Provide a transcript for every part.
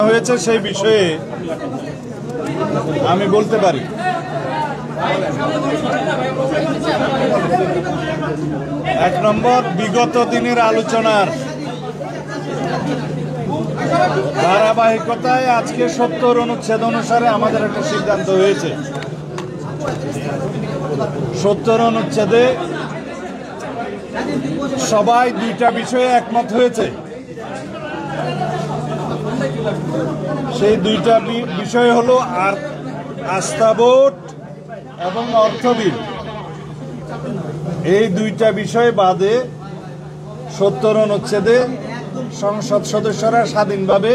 হয়েছে সেই বিষয়ে আমি বলতে পারি। এক নম্বর, বিগত দিনের আলোচনার ধারাবাহিকতায় আজকে ৭০ অনুচ্ছেদ অনুসারে আমাদের একটা সিদ্ধান্ত হয়েছে। ৭০ অনুচ্ছেদে সবাই দুইটা বিষয়ে একমত হয়েছে। সেই দুইটা বিষয় হলো আস্থা ভোট এবং অর্থ বিল। এই দুইটা বিষয় বাদে ৭০ অনুচ্ছেদে সংসদ সদস্যরা স্বাধীনভাবে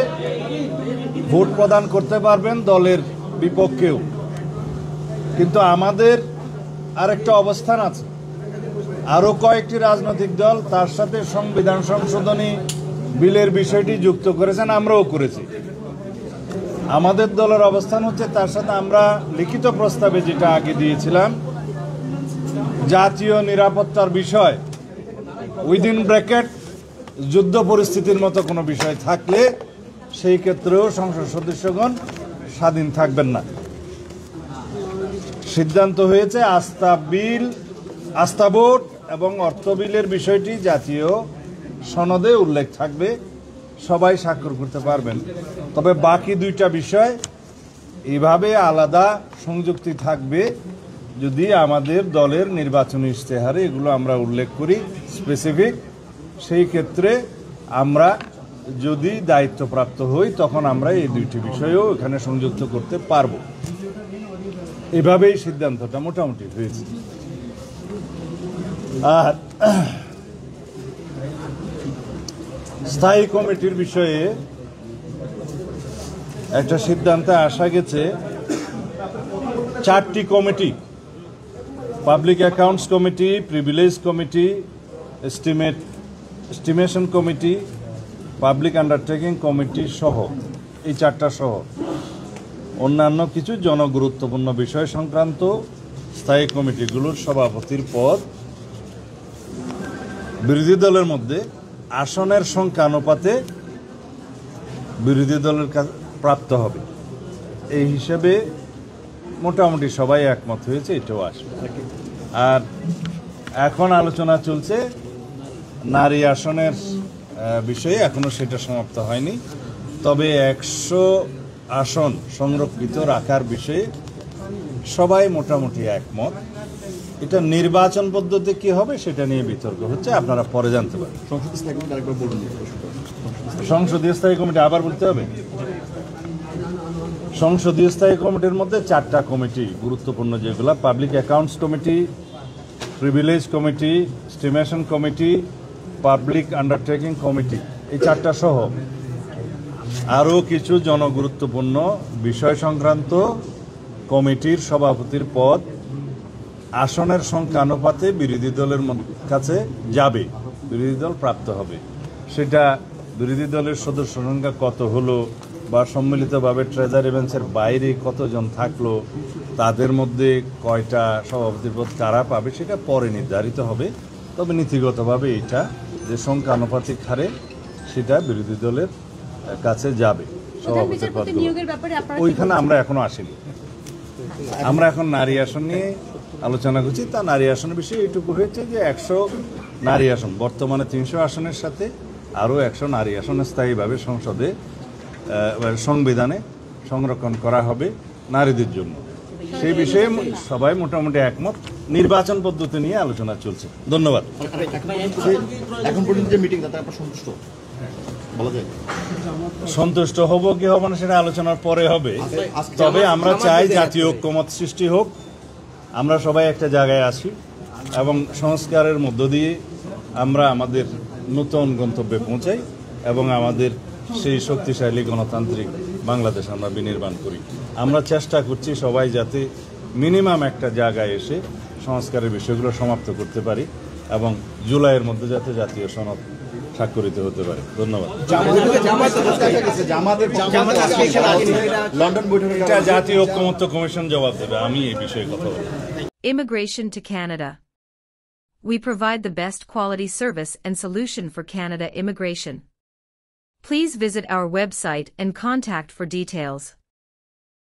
ভোট প্রদান করতে পারবেন দলের বিপক্ষেও। কিন্তু আমাদের আরেকটা অবস্থান আছে, আরো কয়েকটি রাজনৈতিক দল তার সাথে সংবিধান সংশোধনী বিলের বিষয়টি যুক্ত করেছেন, আমরাও করেছি। আমাদের দলের অবস্থান হচ্ছে তার সাথে আমরা লিখিত প্রস্তাবে যেটা আগে দিয়েছিলাম, জাতীয় নিরাপত্তার বিষয় উইদিন ব্র্যাকেট যুদ্ধ পরিস্থিতির মতো কোনো বিষয় থাকলে সেই ক্ষেত্রেও সংসদ সদস্যগণ স্বাধীন থাকবেন না। সিদ্ধান্ত হয়েছে আস্থা ভোট এবং অর্থ বিলের বিষয়টি জাতীয় সনদে উল্লেখ থাকবে, সবাই স্বাক্ষর করতে পারবেন। তবে বাকি দুইটা বিষয় এইভাবে আলাদা সংযুক্তি থাকবে যদি আমাদের দলের নির্বাচনী ইশতেহারে এগুলো আমরা উল্লেখ করি স্পেসিফিক। সেই ক্ষেত্রে আমরা যদি দায়িত্বপ্রাপ্ত হই তখন আমরা এই দুইটি বিষয়ও এখানে সংযুক্ত করতে পারব। এভাবেই সিদ্ধান্তটা মোটামুটি হয়েছে। আর স্থায়ী কমিটির বিষয়ে একটা সিদ্ধান্তে আসা গেছে, 4টি committee, public accounts committee, privilege committee, estimation committee, public undertaking committee সহ, এই 4টা সহ অন্যান্য কিছু জনগুরুত্বপূর্ণ বিষয় সংক্রান্ত স্থায়ী কমিটিগুলোর সভাপতির পদ বিরোধী দলের মধ্যে আসনের সংখ্যা অনুপাতে বিরোধী দলের প্রাপ্ত হবে। এই হিসেবে মোটামুটি সবাই একমত হয়েছে, এটাও আসবে। আর এখন আলোচনা চলছে নারী আসনের বিষয়ে, এখনো সেটা সমাপ্ত হয়নি। তবে 100 আসন সংরক্ষিত রাখার বিষয়ে সবাই মোটামুটি একমত। এটা নির্বাচন পদ্ধতি কি হবে সেটা নিয়ে বিতর্ক হচ্ছে, আপনারা পরে জানতে পারেন। সংসদীয় স্থায়ী কমিটি আবার বলতে হবে। সংসদীয় স্থায়ী কমিটির মধ্যে 4টা কমিটি গুরুত্বপূর্ণ, যেগুলো public accounts committee, privilege committee, estimation committee, public undertaking committee, এই 4টা সহ আরও কিছু জনগুরুত্বপূর্ণ বিষয় সংক্রান্ত কমিটির সভাপতির পদ আসনের সংখ্যা অনুপাতে বিরোধী দলের কাছে যাবে, বিরোধী দল প্রাপ্ত হবে। সেটা বিরোধী দলের সদস্য সংখ্যা কত হলো বা সম্মিলিতভাবে ট্রেজারি বেঞ্চের বাইরে কতজন থাকলো, তাদের মধ্যে কয়টা সভাপতির পদ কারা পাবে সেটা পরে নির্ধারিত হবে। তবে নীতিগতভাবে এটা যে সংখ্যা আনুপাতিক হারে সেটা বিরোধী দলের কাছে যাবে সভাপতির পদগুলো। ওইখানে আমরা এখনো আসিনি। আমরা এখন নারী আসন নিয়ে আলোচনা করছি। তা নারী আসনের বিষয়ে এইটুকু হয়েছে যে 100 নারী আসন, বর্তমানে 300 আসনের সাথে আরও 100 নারী আসন স্থায়ীভাবে সংসদে সংবিধানে সংরক্ষণ করা হবে নারীদের জন্য। সেই বিষয়ে সবাই মোটামুটি একমত। নির্বাচন পদ্ধতি নিয়ে আলোচনা চলছে। ধন্যবাদ। এখন পর্যন্ত যে মিটিং তাতে আপনারা সন্তুষ্ট বলা যায়? সন্তুষ্ট হব কি হব না সেটা আলোচনার পরে হবে। তবে আমরা চাই জাতীয় ঐক্যমত সৃষ্টি হোক, আমরা সবাই একটা জায়গায় আসি এবং সংস্কারের মধ্য দিয়ে আমরা আমাদের নতুন গন্তব্যে পৌঁছাই এবং আমাদের সেই শক্তিশালী গণতান্ত্রিক বাংলাদেশ আমরা বিনির্মাণ করি। আমরা চেষ্টা করছি সবাই যাতে মিনিমাম একটা জায়গায় এসে সংস্কারের বিষয়গুলো সমাপ্ত করতে পারি এবং জুলাইয়ের মধ্যে যাতে জাতীয় সনদ স্বাক্ষরিত হতে পারে। ধন্যবাদ। এটা জাতীয় ঐক্যমত্য কমিশন জবাব দেবে, আমি এই বিষয়ে কথা বলবো। Immigration to Canada. We provide the best quality service and solution for Canada immigration. Please visit our website and contact for details.